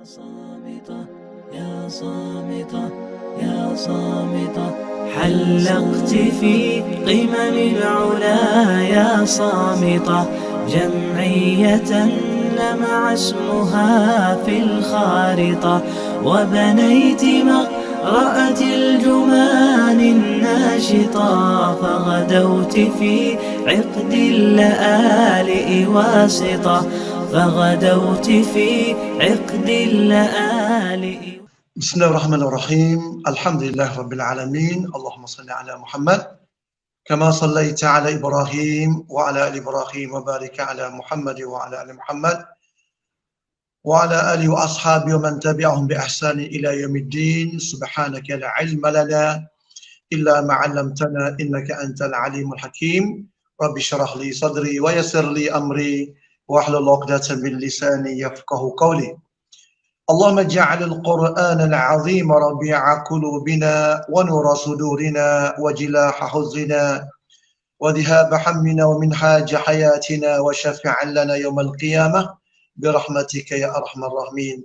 صامتة يا صامتة يا صامتة حلقت في قمم العلا يا صامتة جمعية لمع اسمها في الخارطة وبنيت مقرأة الجمان الناشطة فغدوت في عقد اللآلئ واسطة فغدوت في عقد اللآلئ. بسم الله الرحمن الرحيم. الحمد لله رب العالمين. اللهم صل على محمد كما صليت على إبراهيم وعلى آل إبراهيم وبارك على محمد وعلى آل محمد وعلى آله وأصحابه ومن تبعهم بإحسان إلى يوم الدين. سبحانك لا علم لنا إلا ما علمتنا إنك أنت العليم الحكيم. رب اشرح لي صدري ويسر لي أمري واحلل عقدة من لساني يفقهوا قولي. اللهم اجعل القرآن العظيم ربيع قلوبنا ونور صدورنا وجلاء حزننا وذهاب همنا ومنهاج حياتنا وشفيعا لنا يوم القيامة برحمتك يا أرحم الراحمين.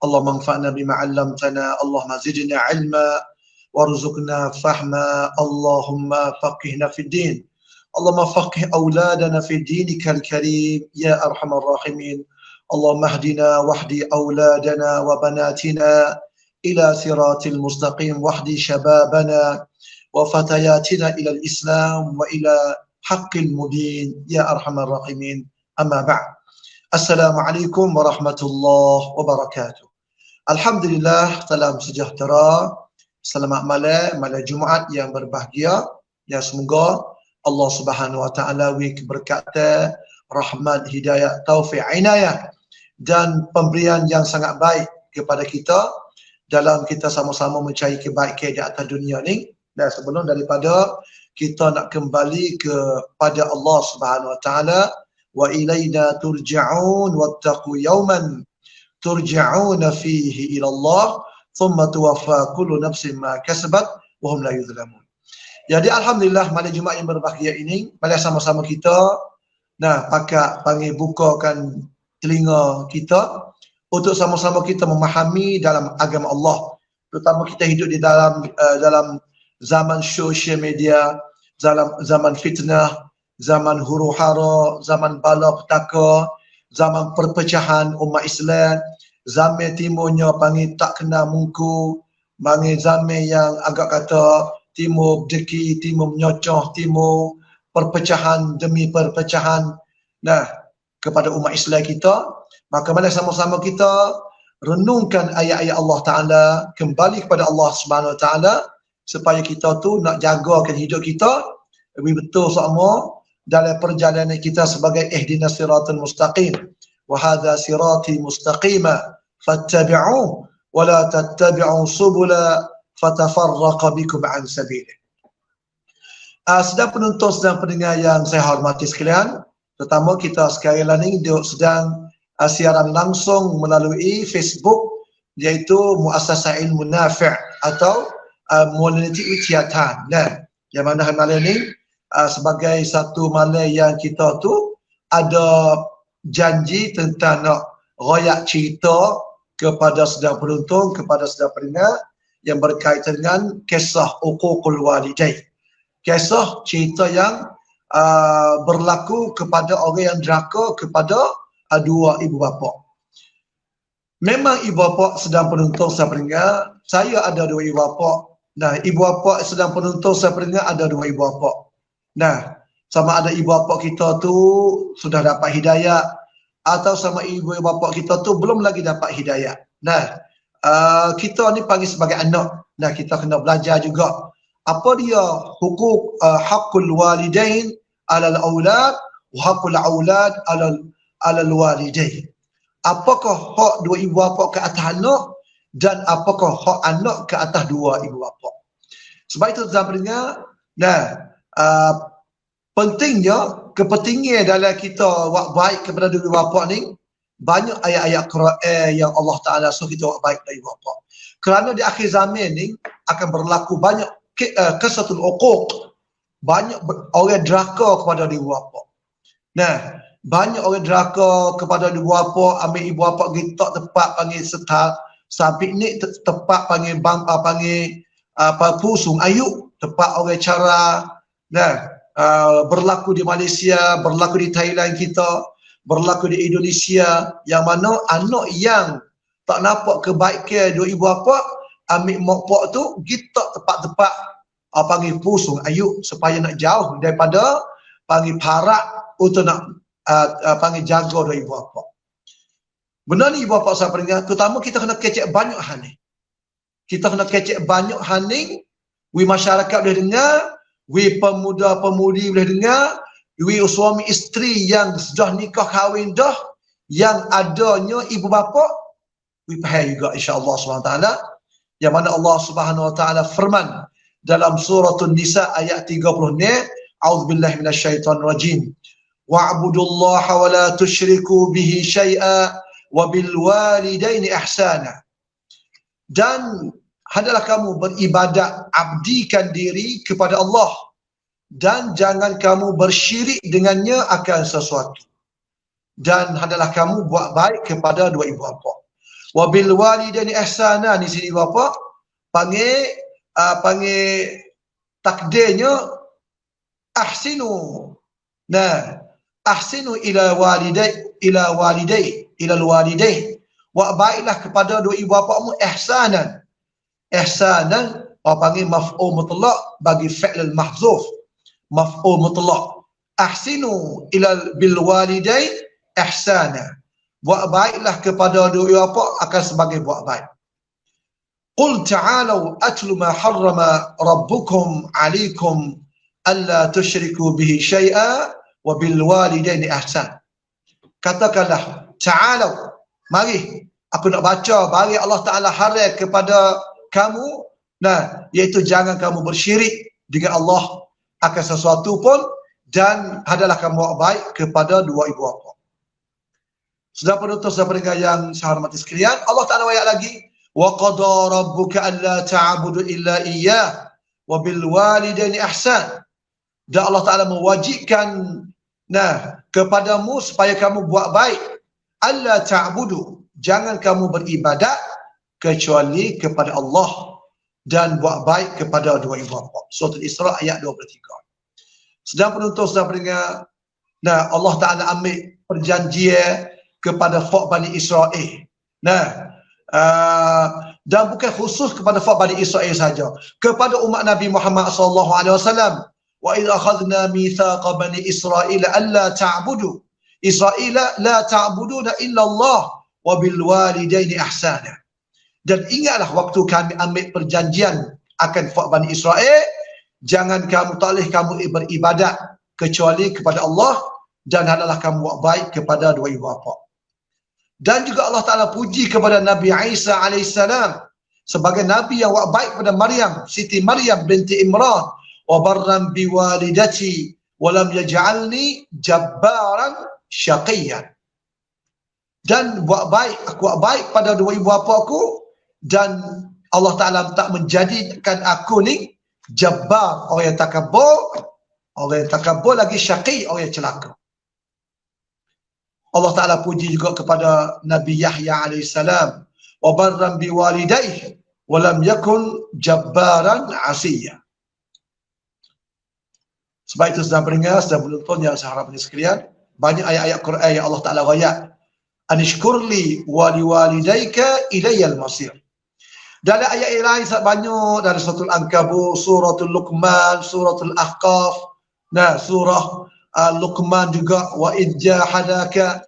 اللهم انفعنا بما علمتنا، اللهم زدنا علما وارزقنا فهما، اللهم فقهنا في الدين، اللهم فقه أولادنا في دينك الكريم يا أرحم الراحمين. اللهم اهدنا واهد أولادنا وبناتنا إلى صراط المستقيم، واهد شبابنا وفتياتنا إلى الإسلام وإلى حق المبين يا أرحم الراحمين. أما بعد، السلام عليكم ورحمة الله وبركاته. Alhamdulillah, salam sejahtera, selamat malam Jumaat yang berbahagia. Ya, semoga Allah Subhanahu Wa Taala beri keberkatan, rahmat, hidayah, taufik, inayah dan pemberian yang sangat baik kepada kita dalam kita sama-sama mencari kebaikan di atas dunia ni. Dan sebelum daripada kita nak kembali kepada Allah Subhanahu Wa Taala, wa ilaina turja'un wattaqu yawman turja'una fihi ila Allah thumma tuwaffa kullu nafsin ma kasabat wa hum la yuzlamun. Jadi alhamdulillah malam Jumaat yang berbahagia ini, mari sama-sama kita panggil bukakan telinga kita untuk sama-sama kita memahami dalam agama Allah. Terutama kita hidup di dalam zaman sosial media, zaman fitnah, zaman huru-hara, zaman bala petaka, zaman perpecahan umat Islam, zaman timurnya panggil tak kena muka, panggil zaman yang agak kata timur berdeki, timur menyocoh, timur perpecahan demi perpecahan kepada umat Islam kita. Maka mari sama-sama kita renungkan ayat-ayat Allah Ta'ala, kembali kepada Allah Subhanahu Wa Ta'ala supaya kita tu nak jagakan hidup kita lebih betul sama dalam perjalanan kita sebagai ihdinas siratal mustaqim wa hadha sirati mustaqima fattabi'uhu wa la tattabi'u subula fatafarraqa bikum an sabilih. Sedang penonton, sedang pendengar yang saya hormati sekalian, terutama kita sekarang ni sedang siaran langsung melalui Facebook, iaitu Muassasah Ilmu Nafi' atau Mualiti Ujiatan. Yang mana malam ni sebagai satu malam yang kita tu ada janji tentang nak royak cerita kepada sedang penonton, kepada sedang pendengar yang berkaitan dengan kisah uququl walidain. Kisah cerita yang berlaku kepada orang yang derhaka kepada dua ibu bapa. Memang ibu bapa sedang penonton saya pendengar, saya ada dua ibu bapa. Ibu bapa sedang penonton saya pendengar ada dua ibu bapa. Sama ada ibu bapa kita tu sudah dapat hidayah atau sama ibu bapa kita tu belum lagi dapat hidayah. Kita ni panggil sebagai anak. Kita kena belajar juga apa dia hukuk haqqul walidain alal aulad wa haqqul aulad alal walidain. Apakah hak dua ibu bapa ke atas anak dan apakah hak anak ke atas dua ibu bapa. Sebab itu tuan pendengar, pentingnya kepentingan dalam kita buat baik kepada dua ibu bapa ni, banyak ayat-ayat Quran yang Allah Ta'ala suruh kita buat baik kepada ibu bapa. Kerana di akhir zaman ni akan berlaku banyak kasatul uquq, banyak orang derhaka kepada ibu bapa. banyak orang deraka kepada ibu bapa, ambil ibu bapa pergi tak tepat panggil setar, sampai ni tepat panggil bang panggil pusung ayuk, tepat orang cara berlaku di Malaysia, berlaku di Thailand kita, berlaku di Indonesia, yang mana anak yang tak nampak kebaikan dua ibu bapa, ambil mak pak tu kita tepat-tepat panggil pusung ayuk, supaya nak jauh daripada panggil parak untuk nak panggil jaga dua ibu bapa. Benar ni ibu bapa saya peringat, terutama kita kena kecek banyak hal ni. Kita kena kecek banyak hal ni, we masyarakat boleh dengar, we pemuda-pemudi boleh dengar, we suami isteri yang sudah nikah kahwin dah, yang adanya ibu bapa, we faham juga insya-Allah SWT, yang mana Allah Subhanahu Wa Taala firman dalam surah An-Nisa ayat 30 ni, a'udzubillahi minasyaitonir rajim, wa'budullaha wa la tusyriku bihi syai'a wa bil walidaini ihsana. Dan hendaklah kamu beribadat, abdikan diri kepada Allah, dan jangan kamu bersyirik dengannya akan sesuatu, dan hendaklah kamu buat baik kepada dua ibu bapa. Wa bil walidaini ihsana, di sini bapa panggil takdirnya ahsinu. Nah, ahsinu ila walidai, wa baiklah kepada dua ibu bapamu ihsanan. Ihsanan panggil maf'ul mutlaq bagi fi'l mahzuf, maf'ul mutlaq. Ahsinu ila bil walidai ihsana, buat baiklah kepada dua ibu bapa akan sebagai buat baik. Qul ta'alu atlu ma harrama rabbukum 'alaikum alla tusyriku bihi syai'a wa bil walidaini ihsan. Katakanlah, ta'alu, mari aku nak baca bagi Allah Taala haram kepada kamu, iaitu jangan kamu bersyirik dengan Allah akan sesuatu pun, dan adalah kamu buat baik kepada dua ibu bapa. Sudah penutup, sudah pendengar yang saya hormati sekalian, Allah Taala ayat lagi, wa qada rabbuka alla ta'budu illa iyyah wa bil walidaini ihsan. Dan Allah Taala mewajibkan kepadamu supaya kamu buat baik, alla ta'budu, jangan kamu beribadat kecuali kepada Allah, dan buat baik kepada dua ibu bapa. Surah Al-Isra ayat 23. Sedang penuntut, sedang pendengar, Allah Taala ambil perjanjian kepada Fak Bani Israel. Dan bukan khusus kepada Fak Bani Israel saja, kepada umat Nabi Muhammad SAW. Wa idh akhadna mithaqa bani Israil alla ta'budu Israila la ta'buduna illa Allah wa bil walidaini ihsana. Dan ingatlah waktu kami ambil perjanjian akan Fak Bani Israel, jangan kamu, tak boleh kamu beribadat kecuali kepada Allah, dan hendaklah kamu buat baik kepada dua ibu bapa. Dan juga Allah Taala puji kepada Nabi Isa alaihissalam sebagai nabi yang buat baik kepada Maryam, Siti Maryam binti Imran, wa barran bi walidati wa lam yaj'alni jabbaran syaqiyyan. Dan buat baik, aku buat baik pada dua ibu bapa aku, dan Allah Taala tak menjadikan aku ni jabbar, orang yang takabur, lagi syaqi, orang yang celaka. Allah Taala puji juga kepada Nabi Yahya alaihissalam, wa barran bi walidayhi wa lam yakun jabbaran asiyya. Sebab itu sedang pendengar, sedang penonton yang saya harapkan sekalian, banyak ayat-ayat Quran yang Allah Taala ayat, anishkurli wa liwalidayka ilayyal masir. Dalam ayat lain sangat banyak, dari suratul Ankabut, suratul Luqman, suratul Ahqaf, surah Luqman juga, wa idjahadaka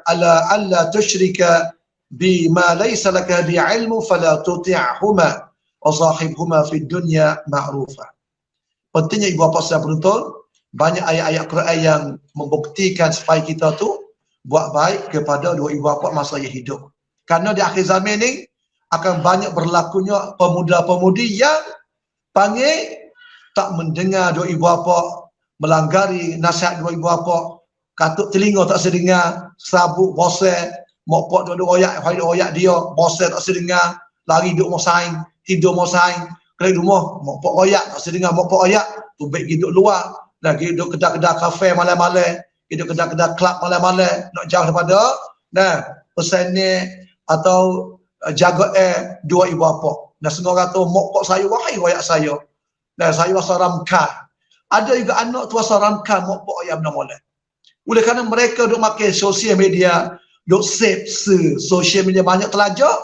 ala alla tusyrika bima laysa laka bi'ilmu fala tuti'huma wa sahibhuma fid dunya ma'rufa. Pentingnya ibu bapa sedang penonton, banyak ayat-ayat Quran yang membuktikan supaya kita tu buat baik kepada dua ibu bapa masa ia hidup. Karena di akhir zaman ni akan banyak berlakunya pemuda-pemudi yang panggil tak mendengar dua ibu bapa, melanggari nasihat dua ibu bapa, katuk telinga tak sedengar, sabuk bosan, mak pak dua oyak dia, bosan tak sedengar, lari duduk mau saing, tidur mau saing, kali rumah mak pak oyak tak sedengar, mak pak oyak tu baik hidup luar, lagi duduk kedai-kedai kafe malam-malam, hidup kedai-kedai kelab malam-malam nak jauh daripada pesanan atau jaga dua ibu bapa. Dan setengah kata mak pak saya wahai royak saya. Dan saya rasa ramkan. Ada juga anak tu rasa ramkan mak pak ayah benda-benda. Oleh kerana mereka duk makan sosial media, duk save sosial media banyak telajak,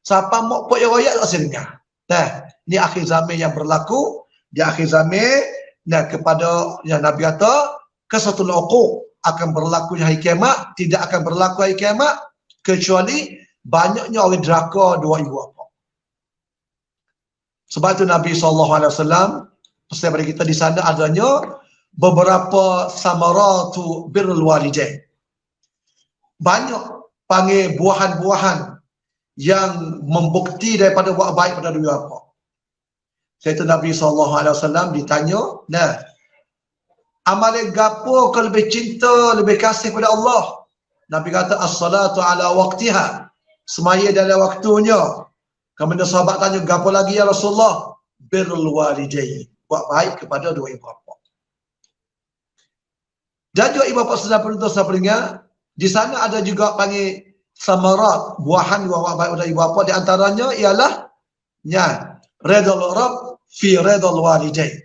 siapa mak pak ayah royak tak dengar. Nah, ini akhir zaman yang berlaku. Di akhir zaman kepada yang Nabi kata kasatul uquq akan berlaku hari kiamat, tidak akan berlaku hari kiamat kecuali banyaknya orang deraka dua ibu bapa. Sebab itu Nabi SAW pesan pada kita di sana adanya beberapa samaratu birrul walidain. Banyak panggil buahan-buahan yang membukti daripada buat baik pada dua bapa. Iaitu Nabi SAW ditanya, amalan gapo kau lebih cinta, lebih kasih pada Allah? Nabi kata as-salatu ala waqtiha, semaya dalam waktunya. Kemudian sahabat tanya, gapo lagi ya Rasulullah? Birrul walidain, buat baik kepada dua ibu bapa. Dan juga ibu bapa sudah perintah sahabat, di sana ada juga panggil samarat, buahan buat baik pada ibu bapa. Di antaranya ialah redal Rabb fi redal walidain.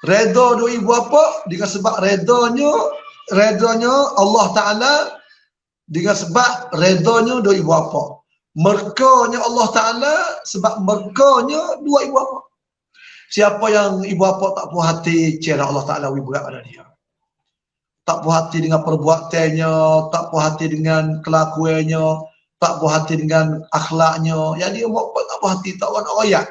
Redha dua ibu bapa dengan sebab redanya Allah Ta'ala, dengan sebab redanya dua ibu bapa. Murkanya Allah Ta'ala sebab murkanya dua ibu bapa. Siapa yang ibu bapa tak puas hati, cerah Allah Ta'ala berat pada dia. Tak puas hati dengan perbuatannya, tak puas hati dengan kelakuannya, tak puas hati dengan akhlaknya. Yang dia tak puas hati, tak nak royak.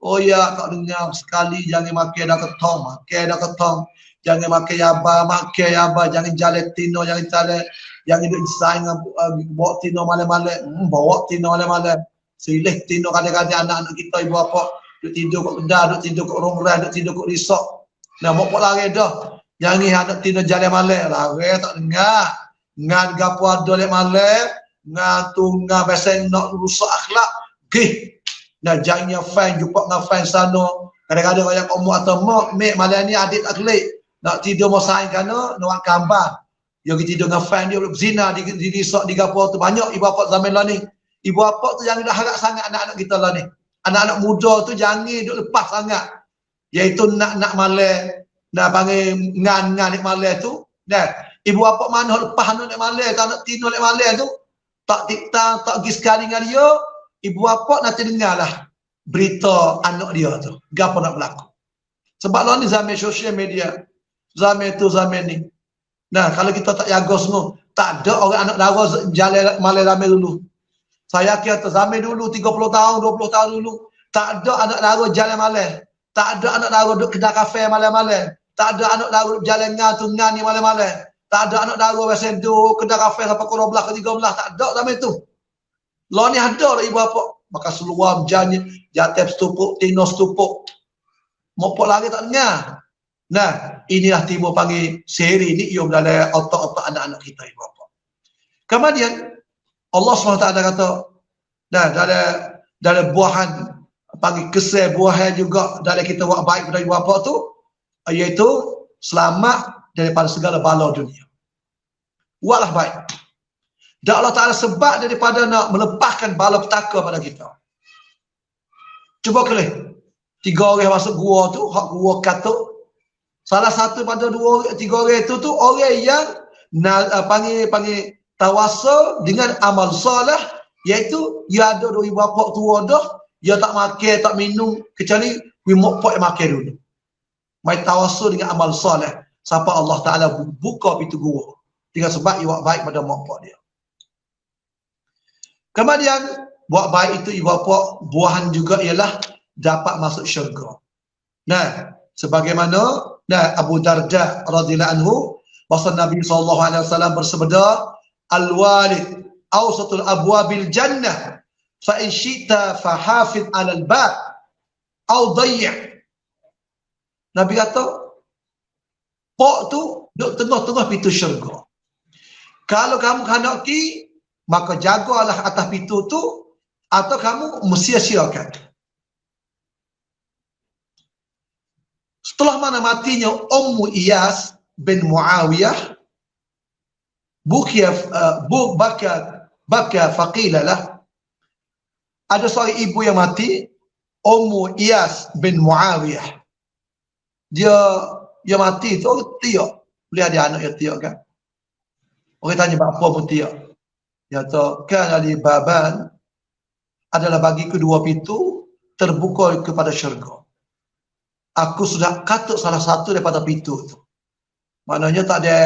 Royak tak dengar sekali, jangan makan dah ketong. Jangan makan yaba, jangan jalan tino, jangan duduk desain bawa tino malam-malam. Bawa tino malam-malam. Silih tino kadang-kadang anak-anak kita, ibu bapa, duduk tidur kat kedai, duduk tidur kat rumah, duduk tidur kat resort. Mak lari dah. Jangan anak tino jalan malam. Lari tak dengar. Ngan gapo ada lek malam. Ngan tunggal biasa nak rusak akhlak. Jangannya fan jumpa dengan fan sana. Kadang-kadang orang umur atau mak malam ni adik tak kelik. Nak tidur mau saing kana nak gambar. Dia pergi tidur dengan fan dia berzina di resort di gapo tu. Banyak ibu bapa zaman lah ni. Ibu bapa tu jangan dah harap sangat anak-anak kita lah ni. Anak-anak muda tu jangan duk lepas sangat. Iaitu nak malam, nak panggil ngan malam tu. Ibu bapa mana lepas anak malam, tak nak tidur malam tu. Tak tiktak, tak pergi sekali dengan dia. Ibu bapa nanti dengarlah berita anak dia tu. Gapo nak berlaku. Sebab lah ni zaman sosial media. Zaman tu zaman ni. Kalau kita tak jaga semua, tak ada orang anak dara jalan malam ramai dulu. Saya kata zaman dulu 30 tahun, 20 tahun dulu, tak ada anak dara jalan malam. Tak ada anak dara duduk kedai kafe malam-malam. Tak ada anak dara duduk jalan ngan ni malam-malam. Tak ada anak dara biasa duduk kedai kafe sampai pukul 12 ke 13. Tak ada zaman tu. Lah ni ada lah ibu bapa. Maka seluar berjanji, jatep stupuk, tino stupuk. Mopok lagi tak dengar. Inilah timbul panggil seri ni yang dalam otak-otak anak-anak kita ibu bapa. Kemudian Allah SWT kata, dalam buahan panggil kesal buahan juga dalam kita buat baik pada ibu bapa tu, iaitu selamat daripada segala bala dunia. Buatlah baik. Dan Allah Ta'ala sebab daripada nak melepaskan bala petaka pada kita. Cuba kelih. 3 orang masuk gua tu, hak gua katuk. Salah satu pada 3 orang itu tu orang yang panggil tawasul dengan amal soleh, iaitu dia ada 2 ibu bapa tua dah, dia tak makan, tak minum kecuali mak pak makan dulu. Mai tawasul dengan amal soleh. Siapa Allah Ta'ala buka pintu gua dengan sebab dia buat baik pada mak pak dia. Kemudian buat baik itu ibu bapa, buahan juga ialah dapat masuk syurga. Sebagaimana Abu Darda radhiyallahu anhu, bahasa Nabi SAW bersabda, al-walid awsatul abwabil jannah fa in syi'ta fahafidh 'alal bab aw dayyi'. Nabi kata, pak tu duduk tengah-tengah pintu syurga. Kalau kamu hendak maka jagalah atas pintu tu, atau kamu sia-siakan. Setelah mana matinya Ummu Iyas bin Muawiyah, baka faqila lah. Ada seorang ibu yang mati, Ummu Iyas bin Muawiyah. Dia mati tu orang tiak. Boleh ada anak yang tiak kan? Orang tanya bapa pun tiak. Dia kata, kan ali baban adalah bagi kedua pintu terbuka kepada syurga. Aku sudah katuk salah satu daripada pintu tu. Maknanya tak ada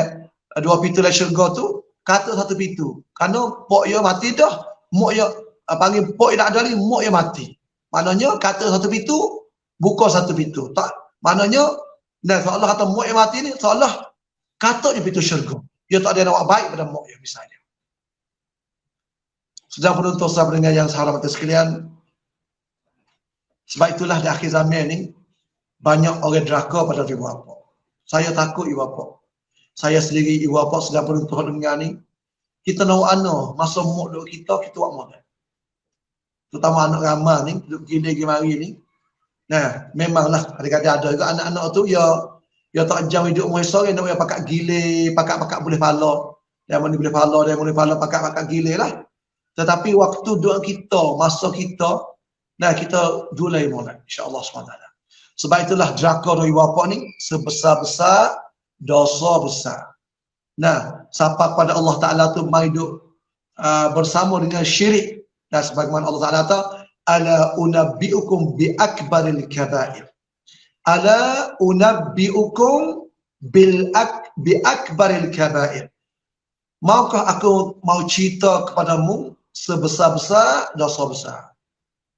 dua pintu dalam syurga tu, katuk satu pintu. Kerana pok dia mati dah, mok dia panggil pok dia tak ada lagi, mok dia mati. Maknanya katuk satu pintu, buka satu pintu. Tak, maknanya seolah kata mok dia mati ni, seolah katuk je pintu syurga. Dia tak ada nak baik pada mok dia misalnya. Sedang penonton sahabat pendengar yang saya hormati sekalian, sebab itulah di akhir zaman ni banyak orang deraka pada ibu bapa. Saya takut ibu bapa. Saya sendiri ibu bapa sedang penonton dengar ni, kita nak ana masa mok duk kita buat mana. Terutama anak ramai ni, duk gini mari ni. Nah, memanglah kadang-kadang ada juga anak-anak tu ya tak jam hidup umur sore nak pakat gile, pakat boleh pala. Dia boleh pala pakat gile lah. Tetapi waktu doa kita, masa kita, kita dulai mulai insya-Allah SWT. Sebab itulah deraka dari bapa ni sebesar-besar dosa besar. Siapa pada Allah Taala tu mai duk bersama dengan syirik. Dan sebagaimana Allah Taala kata, ala unabbiukum bi akbaril kabair. Ala unabbiukum bi akbaril kabair. Maukah aku mau cerita kepadamu sebesar-besar dosa besar?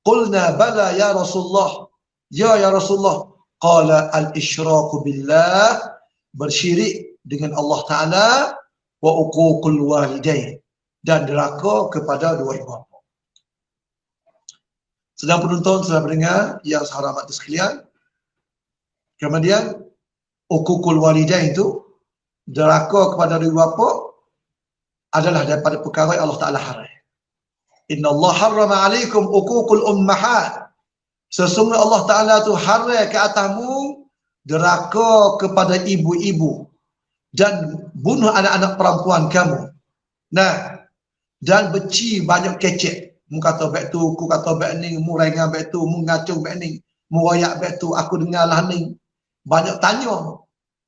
Qulna bala ya Rasulullah. Ya Rasulullah. Qala al-isyraku billah, bersyirik dengan Allah Ta'ala, wa uququl walidain, dan deraka kepada dua ibu bapa. Sedang penonton, sedang pendengar yang saya hormati sekalian, kemudian uququl walidain itu, deraka kepada dua ibu bapa, adalah daripada perkara yang Allah Ta'ala haram. Inna Allah harrama alaikum uququl ummahat. Sesungguhnya Allah Ta'ala tu haram ke atasmu deraka kepada ibu-ibu dan bunuh anak-anak perempuan kamu. Dan beci banyak kecek. Mu kata baik tu, ku kata baik ni, mu rengang baik tu, mu ngacung baik ni, mu royak baik tu, aku dengar lah ni. Banyak tanya.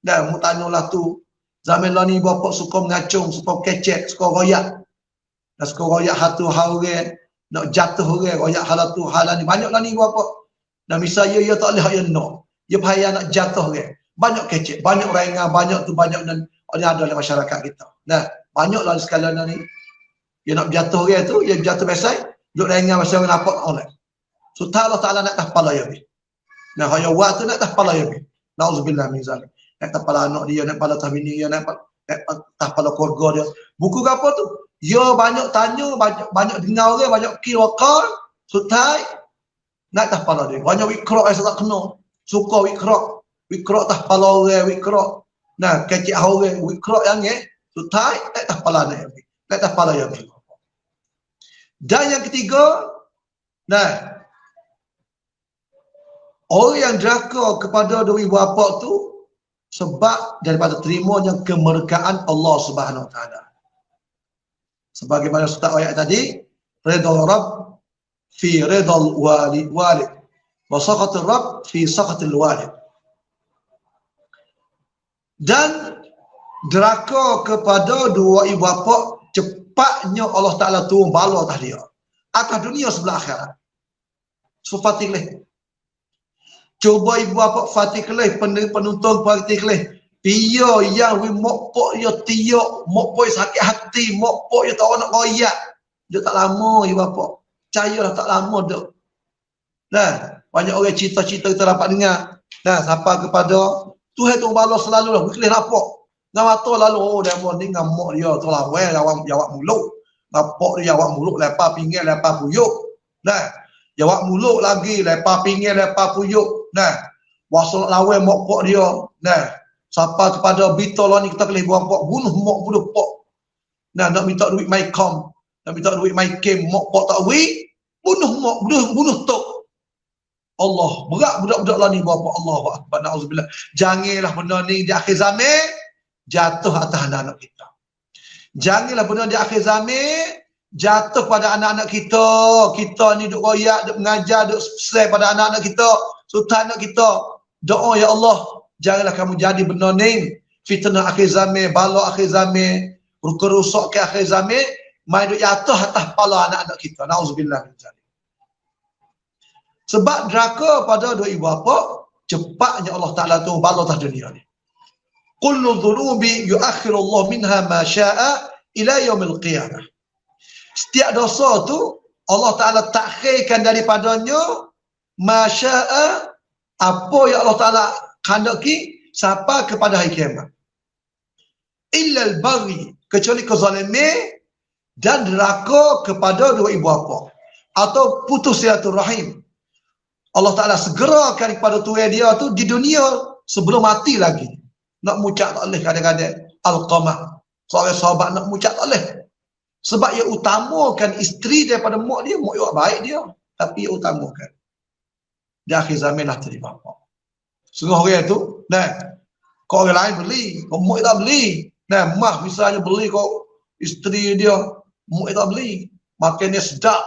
Dan mu tanyalah tu. Zaman lah ni bapa suka mengacung, suka kecek, suka royak. Dan suka royak hatu orang, nak jatuh orang, royak halatu halan ni. Banyaklah ni bapa. Dan misalnya ia tak boleh yang nak. Ia payah nak jatuh orang. Banyak kecek, banyak rengang, banyak tu banyak dan ada dalam masyarakat kita. Banyaklah sekalian ni. Ia nak jatuh orang tu, ia jatuh biasa, duk rengang masa orang nampak orang. So Allah Ta'ala nak kepala ya bi. Hanya buat tu nak kepala ya bi. Nauzubillah min zalik. Nak kepala anak dia, nak kepala bini dia, nak kepala keluarga dia. Buku apa tu? Ya banyak tanya, banyak dengar orang, banyak kira wakal, sutai, nak kepala dia. Banyak wikra yang tak kena. Suka wikra tak kepala orang, wikra. Kecik orang, wikra yang sutai, nak kepala dia. Nak kepala dia. Dan yang ketiga, orang yang deraka kepada dua ibu bapa tu sebab daripada terimanya kemerdekaan Allah Subhanahu Wa Taala. Sebagaimana Ustaz ayat tadi, ridha Rabb fi ridha walid wa sakhat Rabb fi sakhat walid. Dan deraka kepada dua ibu bapa, cepatnya Allah Ta'ala turun bala atas dia, atas dunia sebelah akhirat. So fatihlah. Cuba ibu bapa fatihlah, penonton fatihlah. Dia yang mokpok dia tiak, mokpok sakit hati, mokpok dia tak nak royak. Dia tak lama ibu bapa. Percayalah tak lama dah. Banyak orang cerita-cerita kita dapat dengar. Sampai kepada Tuhan tu bala selalu lah, ikhlas nampak. Ngam mata lalu, dia ni ngamuk dia tu lah, jawab mulut. Nampak dia jawab mulut, lepas pinggir, lepas puyuk. Jawab mulut lagi, lepas pinggir, lepas puyuk. Wasal lawan mokpok dia. Sampai kepada bitol ni kita boleh buang pok, bunuh mok, bunuh pok. Nak minta duit my com, nak minta duit my game, mok pok tak duit, bunuh mok, bunuh tok. Allah, berat budak-budak lah ni bapa. Allahu akbar, na'udzubillah. Janganlah benda ni di akhir zaman jatuh atas anak-anak kita. Janganlah benda di akhir zaman jatuh pada anak-anak kita. Kita ni duk royak, duk mengajar, duk share pada anak-anak kita, sultan anak kita. Doa, ya Allah, janganlah kamu jadi benda ni fitnah akhir zaman, bala akhir zaman, rusak ke akhir zaman, mai duk jatuh atas kepala anak-anak kita. Nauzubillah min zalik. Sebab neraka pada dua ibu bapa, cepatnya Allah Ta'ala tu bala atas dunia ni. Kullu dhunubi yuakhiru Allah minha ma sya'a ila yaumil qiyamah. Setiap dosa tu Allah Ta'ala takhirkan daripadanya ma sya'a, apa yang Allah Ta'ala kandaki sampai kepada hari kiamat. Illa al-baghi, kecuali kezaliman dan neraka kepada dua ibu bapa atau putus silaturahim. Allah Ta'ala segerakan kepada tuan dia tu di dunia sebelum mati lagi. Nak mucak tak boleh kadang-kadang. Al-Qamah. Seorang sahabat nak mucak tak boleh. Sebab ia utamakan isteri daripada mak dia. Mak dia baik dia. Tapi ia utamakan. Di akhir zaman lah terima apa. Setengah orang tu, kau orang lain beli. Kau mak tak beli. Mah misalnya beli kau isteri dia. Mak tak beli. Makannya sedap.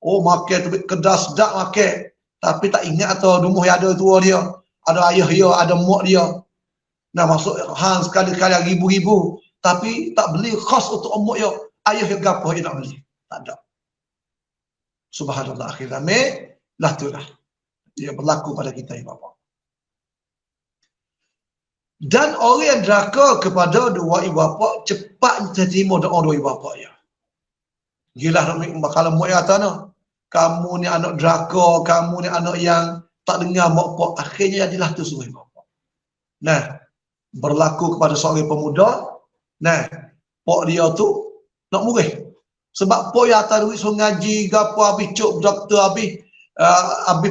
Oh, makan tu kedas sedap makan. Tapi tak ingat atau rumah yang ada tua dia. Ada ayah dia, ada mak dia. Masuk hang sekali-kali ribu-ribu. Tapi tak beli khas untuk mak dia. Ayah dia gapa dia nak beli. Tak ada. Subhanallah, akhir zaman lah tu lah. Dia berlaku pada kita ya bapa. Dan orang yang deraka kepada dua ibu bapa cepat terima doa dua ibu bapa dia. Gila kalau mak dia kata kamu ni anak deraka, kamu ni anak yang tak dengar mak pak, akhirnya jadilah tu semua ibu bapa. Berlaku kepada seorang pemuda, pak dia tu nak murih. Sebab pak dia atas duit suruh ngaji, gapo habis cuk doktor habis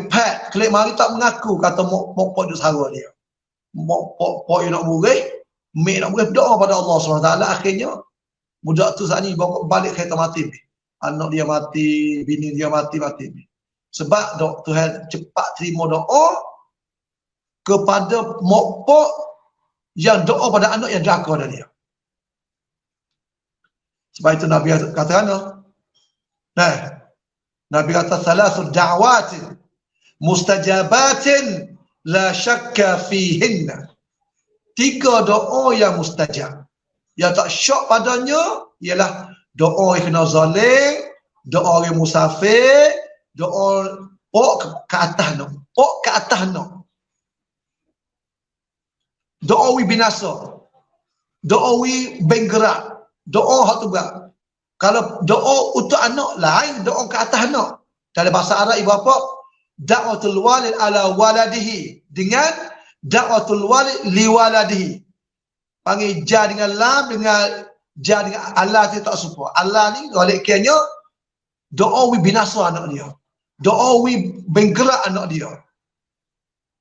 pet, kelik mari tak mengaku kata mak pak dia sara dia. Mak pak dia nak murih, mek nak murih berdoa pada Allah SWT. Akhirnya budak tu saat ni balik kereta mati. Anak dia mati, bini dia mati. Sebab Tuhan cepat terima doa kepada mak pak yang doa pada anak yang deraka pada dia. Sebab itu Nabi kata Nabi kata thalathul da'watin mustajabatin la syakka fihinna. 3 doa yang mustajab. Yang tak syak padanya ialah doa yang kena zalim, doa yang musafir, doa pok ke atas no. Pok ke atas no. Doa wi binasa. Doa wi benggerak. Doa hak tu berat. Kalau doa untuk anak lain, doa ke atas anak. Dalam bahasa Arab ibu bapa, da'watul walid ala waladihi dengan da'watul walid li waladihi. Panggil ja dengan lam dengan ja dengan Allah tu tak serupa. Allah ni waliknya doa wi binasa anak dia. Doa wi benggerak anak dia.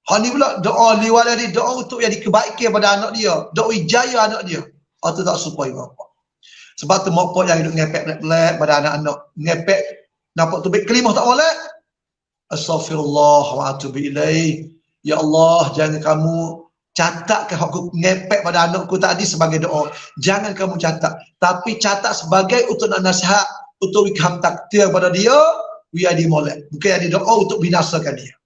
Hal ni pula doa li waladi, doa untuk yang dikebaikan pada anak dia, doa jaya anak dia. Itu tak serupa ibu bapa. Sebab tu mak pak yang hidup ngepek-ngepek pada anak-anak, ngepek nampak tu baik kelimah tak boleh. Astaghfirullah wa atubu ilaih. Ya Allah, jangan kamu catatkan aku ngepek pada anakku tadi sebagai doa. Jangan kamu catat, tapi catat sebagai untuk nak nasihat, untuk ikam takdir pada dia, biar dia molek. Bukan ada doa untuk binasakan dia.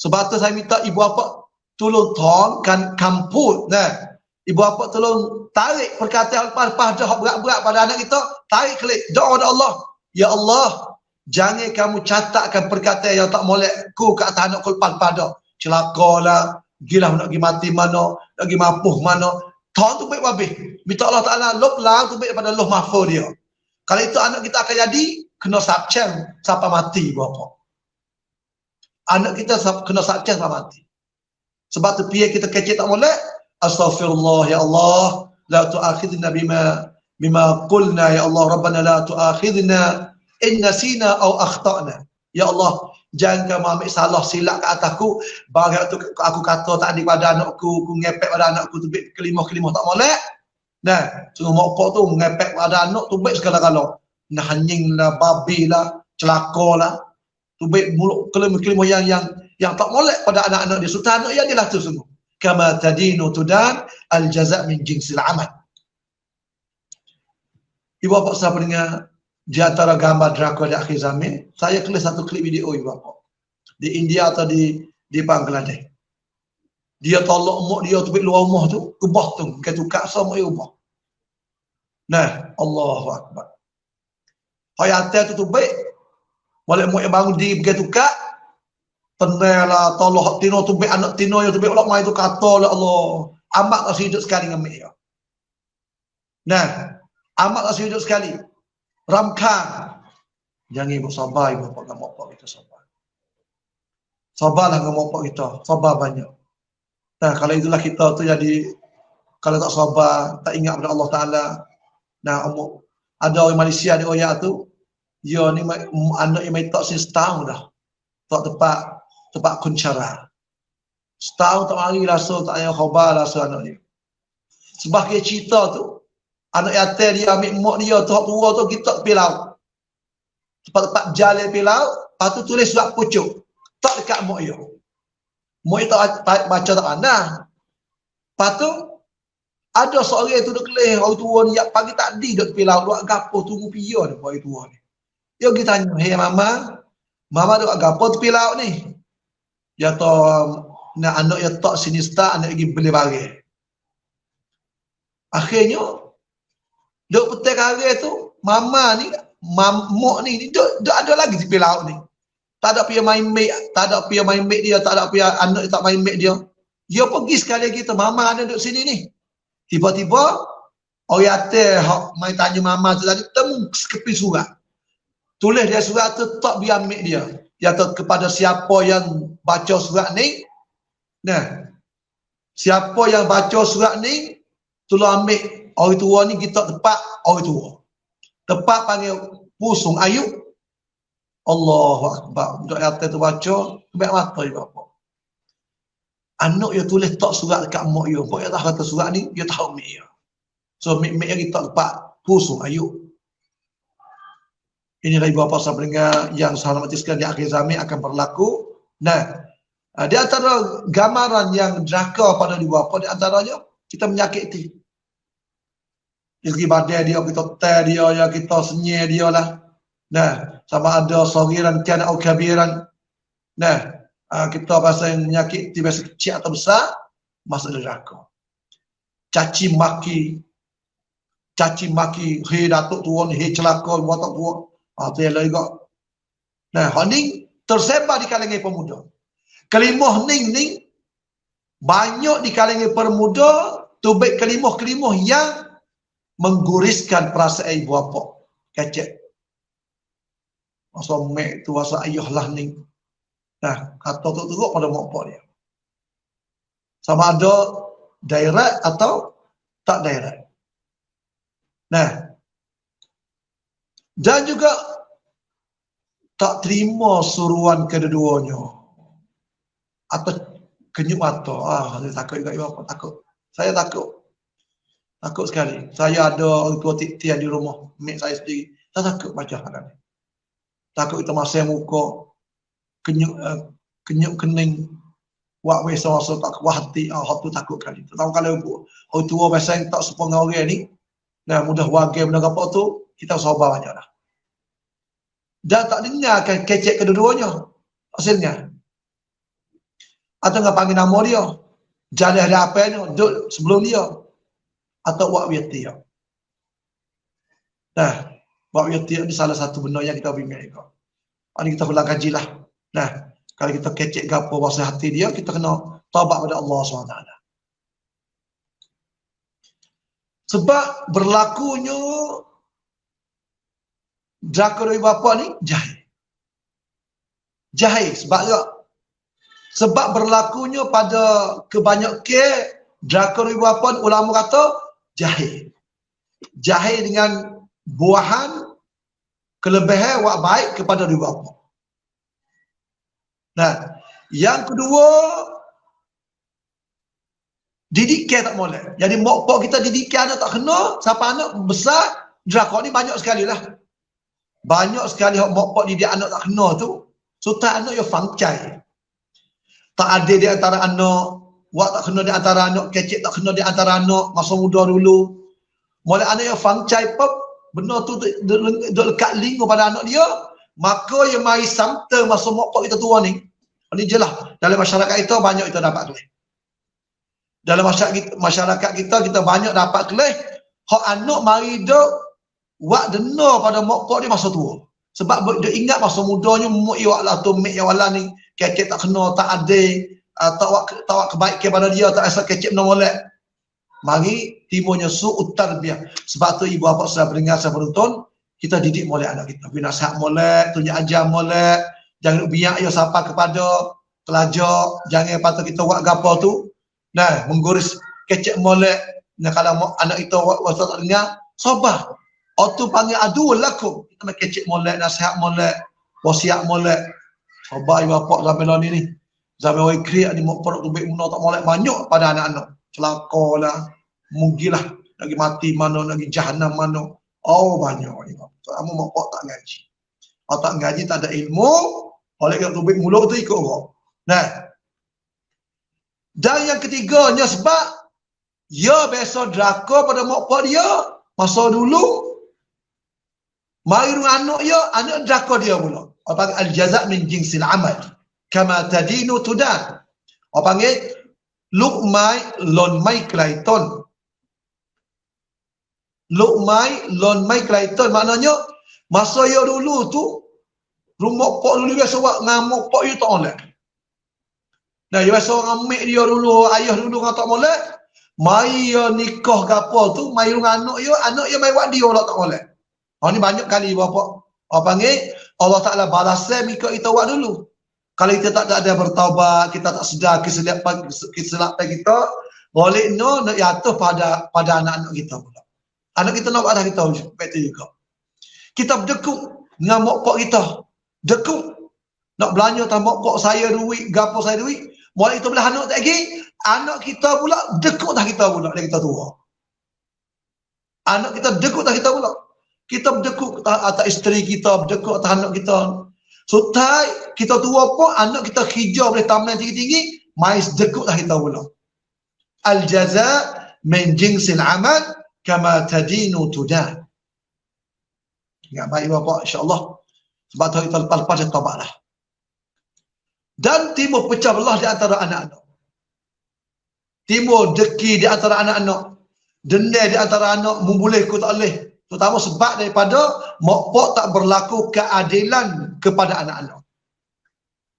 Sebab tu saya minta ibu bapa tolong tongkan kamput. Ibu bapa tolong tarik perkataan lepas dah berat-berat pada anak kita, tarik klik doa pada Allah. Ya Allah, jangan kamu catatkan perkataan yang tak molek ku ke atas anakku lepas dah. Celakalah, gila nak pergi mati mana, nak pergi mampuh mana. Tuhan tu baik habis. Minta Allah Ta'ala luplah tu baik daripada Allah mahfuz dia. Kalau itu anak kita akan jadi, kena sabcang sampai mati ibu bapa. Anak kita kena sabcang sampai mati. Sebab tu pihak kita kecil tak molek. Astaghfirullah ya Allah, la tu'akhidna bima qulna ya Allah, Rabbana la tu'akhidna in nasina aw akhtana. Ya Allah, jangan kamu ambil salah silap ke atasku, barang tu aku kata tadi pada anakku, aku ngepek pada anakku tu kelimah-kelimah tak molek. Sungguh mak pak tu ngepek pada anak tu baik segala-gala. Nahnying lah, babi lah, celaka lah. Tu baik mulut kelimah-kelimah yang tak molek pada anak-anak dia. Sultan anak yang dia lah tu sungguh. Kama tadinu tudan al jaza' min jinsil amal. Ibu bapa saya dengar di antara gambar drakor di akhir zaman, saya klik satu klip video ibu bapa. Di India atau di Bangladesh. Dia tolak mak dia tu luar rumah tu, ubah tu, kata kaksa mak dia ubah. Nah, Allahu Akbar. Hayatnya tu baik. Balik mak dia bangun diri begitu kak, tenalah tolak tino tu baik anak tino yang tu baik Allah mai tu kata lah Allah. Amat kasih hidup sekali dengan mak dia. Nah, amat kasih hidup sekali. Ramkhan. Jangan ibu sabar ibu bapa dengan mak kita sabar. Sabarlah dengan mak kita, sabar banyak. Nah, kalau itulah kita tu jadi, kalau tak sabar, tak ingat pada Allah Ta'ala. Nah, ada orang Malaysia di Oyak tu, dia ni anak yang main tak setahun dah. Tak tempat kuncara. Setahun tak mari rasa, tak payah khabar rasa anak dia. Sebab dia cerita tu, anak yatim dia ambil mak dia, tu tua tu, kita pergi laut. Tempat jalan pergi laut, lepas tu tulis surat pucuk. Tak dekat mak dia. Mak dia tak baca tak pandang. Lepas tu, ada seorang tu duduk kelih, orang tua ni, pagi tadi duduk pergi laut, duduk gapo, tunggu pion orang tua ni. Dia pergi tanya, hey mama duduk gapo tu pergi laut ni? Dia tahu, nak anak dia tak sini start, anak pergi beli barang. Akhirnya, duduk petik hari tu, mama ni, mak ni, duduk ada lagi di pergi laut ni. Tak ada pihak main make, tak ada pihak main make dia, tak ada pihak anak tak main make dia. Dia pergi sekali lagi tu, mama ada duduk sini ni. Tiba-tiba, orang yatim main tanya mama tu tadi, temu sekepi surat. Tulis dia surat tu, tak biar make dia. Dia kata kepada siapa yang baca surat ni, nah, siapa yang baca surat ni, tolong ambil orang tua ni, kita tepat orang tua. Tepat panggil Pusung Ayub. Allahu Akbar. Budak yatim tu baca, kebak mata dia bapa. Anak dia tulis tak surat dekat mak dia. Mak dia tak kata surat ni, dia tahu mak dia. So, mak dia kita lepak Pusung Ayub. Inilah ibu bapa saya pendengar yang saya hormati sekalian, di akhir zaman akan berlaku. Nah, di antara gambaran yang deraka pada ibu bapa, di antaranya kita menyakiti. Dari badan dia, kita tel dia, ya kita senyir dia lah. Nah, sama ada sagiran kan atau kabiran. Nah, kita bahasa yang menyakiti, bahasa kecil atau besar, masuk neraka. Caci maki, hei datuk tua ni, hei celaka, watak tua. Itu yang lain juga. Nah, ni tersebar di kalangan pemuda. Kelimah ni banyak di kalangan pemuda, tu baik kelimah yang mengguriskan perasaan ibu bapa. Kecek. Masa mek tu, masa ayah lah ni. Nah, kata tu teruk pada mak pak dia. Sama ada direct atau tak direct. Nah, dan juga tak terima suruhan kedua-duanya. Atau kenyuk mata. Saya takut juga ibu bapa, takut. Saya takut. Takut sekali. Saya ada orang tua tiang di rumah, mek saya sendiri. Saya takut baca hal ni. Takut kita masih muka kenyuk kening buat wesa tak kuat hati, hati takut kali. Tahu kalau orang tua biasa tak sepengah orang ni, nah mudah wage benda apa tu, kita sabar banyak dah. Dan tak dengarkan kecek kedua-duanya hasilnya. Atau enggak panggil nama dia, jadi ada apa ni, duduk sebelum dia, atau buat wiati dia. Nah, buat wiati ni salah satu benda yang kita bimbing juga. Ini kita ulang kaji lah. Nah, kalau kita kecek gapo bahasa hati dia, kita kena taubat pada Allah SWT. Sebab berlakunya deraka dari bapa ni jahil. Jahil sebab berlakunya pada kebanyakan deraka dari bapa ni, ulama kata jahil. Jahil dengan buahan kelebihan wak baik kepada diri bapa. Nah, yang kedua, didikan tak boleh. Jadi mak pak kita didikan anak tak kena, siapa anak besar, deraka ni banyak sekali lah. Banyak sekali mak pak didik anak tak kena tu, sultan anak yang fangcai. Tak ada di antara anak, wak tak kena di antara anak, kecik tak kena di antara anak, masa muda dulu. Mulai anak yang fangcai pop, benda tu duk lekat link pada anak dia, maka yang mari sampai masa mak pak kita tua ni. Ini jelas dalam masyarakat kita banyak kita dapat kelih. Dalam masyarakat kita banyak dapat kelih hak anak mari dok buat denda pada mak pak dia masa tua. Sebab dia ingat masa mudanya mak dia lah tu mek yang wala ni kecek tak kena, tak adil, tak buat kebaikan pada dia, tak rasa kecek benda molek. Mari timbulnya su'ut tarbiyah. Sebab tu ibu bapa sudah peringat, saya penonton, kita didik molek anak kita. Bina nasihat molek, tunjuk ajar molek, jangan biak ia sapa kepada pelajar, jangan patut kita buat gapo tu. Nah, mengguris kecek molek. Nah, kalau anak kita wasa tak dengar, sabar. Auto panggil adu lakum. Kita nak kecek molek, nasihat molek, wasiat molek. Sabar ibu bapa zaman lah ni. Zaman orang kriak ni mak perut tu baik guna tak molek banyak pada anak-anak. Celakalah, mugilah, lagi mati mana, lagi jahanam mana. Oh banyak ni. Kamu mak pak tak ngaji. Kalau tak ngaji tak ada ilmu, oleh kerana tubik mulut tu ikut orang. Nah. Dan yang ketiganya sebab dia biasa draka pada mak pak dia masa dulu. Mari anak dia, anak draka dia pula. Apa al-jaza' min jinsil amal. Kama tadinu tudan. Apa panggil lukmai lon mai klaiton. Lukmai lon mai klaiton maknanya masa dia dulu tu rumah pak dulu biasa buat ngamuk pak dia tak molek. Nah, dia biasa orang mek dia dulu, ayah dulu orang tak molek. Mai dia nikah gapo tu, mai dengan anak dia mai buat dia tak molek. Ni banyak kali bapa. Apa panggil Allah Taala balasnya mika kita buat dulu. Kalau kita tak ada bertaubat, kita tak sedar kesilapan kita, boleh nak jatuh pada anak-anak kita pula. Anak kita nak buat dah kita betul juga. Kita berdekuk dengan mak pak kita. Dekuk. Nak belanja tak mak pak saya duit, gapo saya duit. Mulai itu belah anak tak lagi, anak kita pula dekuk dah kita pula dari kita tua. Anak kita dekuk dah kita pula. Kita berdekuk atas isteri kita, berdekuk atas anak kita. Sutai kita tua pun anak kita hijau boleh taman tinggi-tinggi, mai dekuk dah kita pula. Al-jaza' min jinsil amal kama tadinu tudan. Ingat baik bapa insya-Allah. Sebab tu kita lepas-lepas dia taubatlah. Dan timbul pecah belah di antara anak-anak. Timbul deki di antara anak-anak. Dendam di antara anak, memboleh ku tak boleh. Terutama sebab daripada mak pak tak berlaku keadilan kepada anak-anak.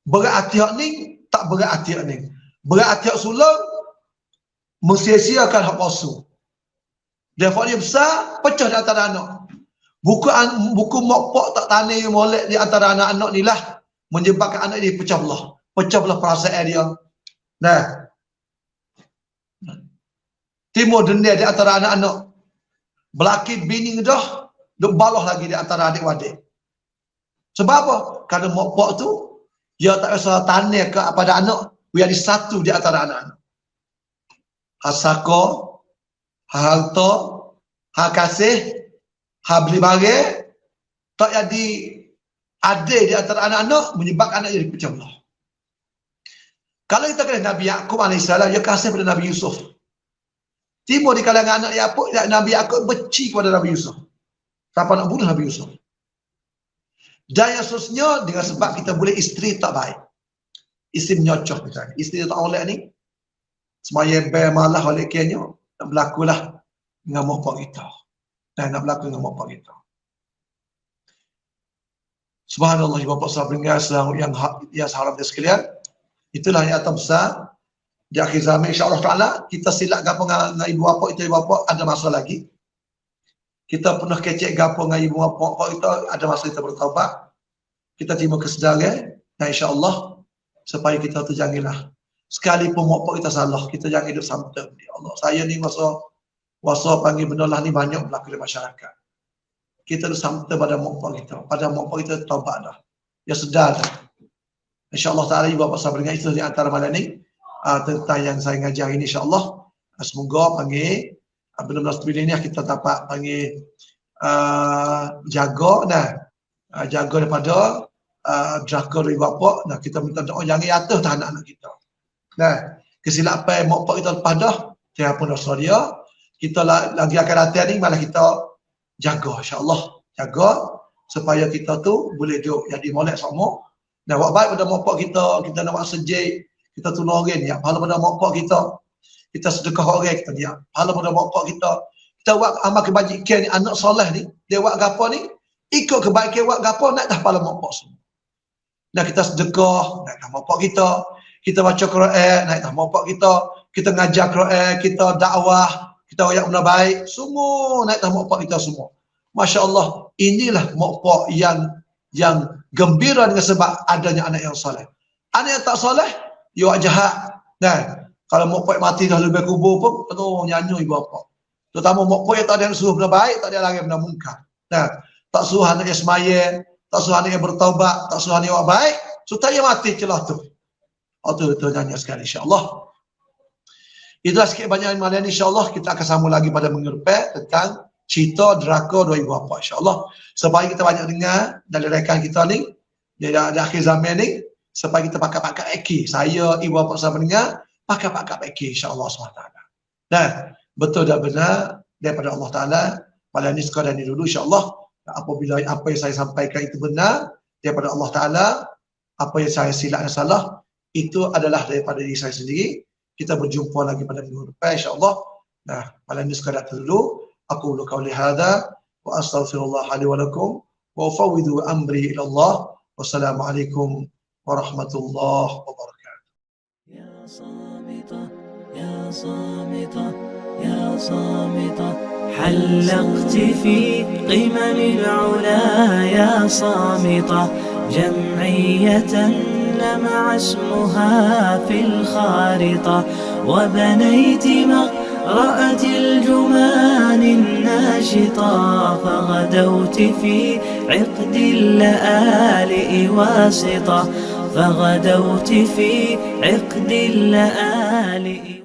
Berat hati ni, tak berat hati ni. Berat hati sulam, mensia-siakan hak palsu. Dia besar, pecah di antara anak. Buku mak pak tak tani molek di antara anak-anak ni lah menyebabkan anak dia pecah belah perasaan dia. Nah, timur dendam di antara anak-anak. Belaki bini dah, duk balah lagi di antara adik-adik. Sebab apa? Kerana mak pak tu dia tak rasa tanya kepada anak, biar satu di antara anak-anak. Hasako, harta, hak kasih, hak beli barang, tak jadi adil di antara anak-anak, menyebabkan anak jadi pecah belah. Kalau kita kena Nabi Yaqub AS, dia kasih pada Nabi Yusuf. Timur di kalangan anak Yaqub, Nabi Yaqub benci kepada Nabi Yusuf. Siapa nak bunuh Nabi Yusuf? Dan yang seterusnya, dengan sebab kita boleh isteri tak baik. Isteri menyocok misalnya. Isteri tak oleh ni, semaya bayar malah oleh kianya, nak berlakulah dengan mak pak kita. Dan nak berlaku dengan mak pak kita. Subhanallah, Bapak sahabat peringat yang sahabat sekalian. Itulah yang atas besar. Di akhir zaman insya-Allah taala kita silap gapo dengan ibu bapa itu, ibu bapa ada masa lagi. Kita pernah kecek gapo dengan ibu bapa kita, ada masa kita bertaubat. Kita terima kesedaran dan insya-Allah supaya kita tu janganlah sekalipun mak pak kita salah, kita jangan hidup sampai. Ya Allah, saya ni masa panggil benda lah ni banyak berlaku di masyarakat. Kita tu sampai pada mak pak kita, pada mak pak kita taubat dah. Ya sedar dah. InsyaAllah ta'ala ibu bapa sahabat dengan itu di antara malam ni tentang yang saya ngajar ini insyaAllah. Semoga panggil benar-benar sebelum ini kita dapat panggil jaga jaga daripada draka dari bapa. Nah, kita minta doa jangan jatuh tak anak-anak kita. Nah, kesilapan mak pak kita lepas dah, tiada pun dosa dia. Kita lagi akan datang ni malah kita jaga, insya-Allah. Jaga supaya kita tu boleh duduk jadi molek sama. Dan buat baik pada mak pak kita nak buat sejik, kita tolong orang ni, pahala pada mak pak kita sedekah orang kita ni, pahala pada mak pak kita buat amal kebajikan ni, anak soleh ni, dia buat gapo ni, ikut kebaikan buat gapo nak dah pahala mak pak semua. Dan kita sedekah, nak dah mak pak kita baca Quran, nak dah mak pak kita ngajar Quran, kita dakwah, kita ayat benda baik, semua nak dah mak pak kita semua. Masya-Allah, inilah mak pak yang gembira dengan sebab adanya anak yang soleh. Anak yang tak soleh, dia buat jahat. Nah, kalau mak pak mati dah lebih kubur pun, aduh nyanyi ibu bapa. Terutama mak pak yang tak ada yang suruh benda baik, tak ada larang benda mungkar. Nah, tak suruh anaknya sembahyang, tak suruh anaknya bertaubat, tak suruh anaknya buat baik, supaya mati celah tu. Tu nyanyi sekali, insya-Allah. Itulah sikit banyak malam ni, insya-Allah kita akan sambung lagi pada minggu depan tentang cerita Draka dua ibu bapa, insya-Allah. Supaya kita banyak dengar dari rekan kita ni di akhir zaman ni, supaya kita pakai aki. Saya, ibu bapa saya mendengar, pakai aki, insya-Allah SWT. Dan betul dan benar daripada Allah Taala. Malam ni sekadar ni dulu, insya-Allah. Apabila apa yang saya sampaikan itu benar daripada Allah Taala, apa yang saya silap dan salah itu adalah daripada diri saya sendiri. Kita berjumpa lagi pada minggu depan, insya-Allah. Nah, malam ni sekadar dulu. Aku qauli hadza wa astaghfirullah li wa lakum wa ufawwidu amri ila Allah. Wassalamualaikum warahmatullahi wabarakatuh. Ya صامتة يا صامتة يا صامتة حلقت في قمم العلا يا صامتة جمعية لمع اسمها في الخارطة وبنيت مقرأة الجمان الناشطة فغدوت في عقد اللآلئ واسطة فغدوت في عقد اللآلئ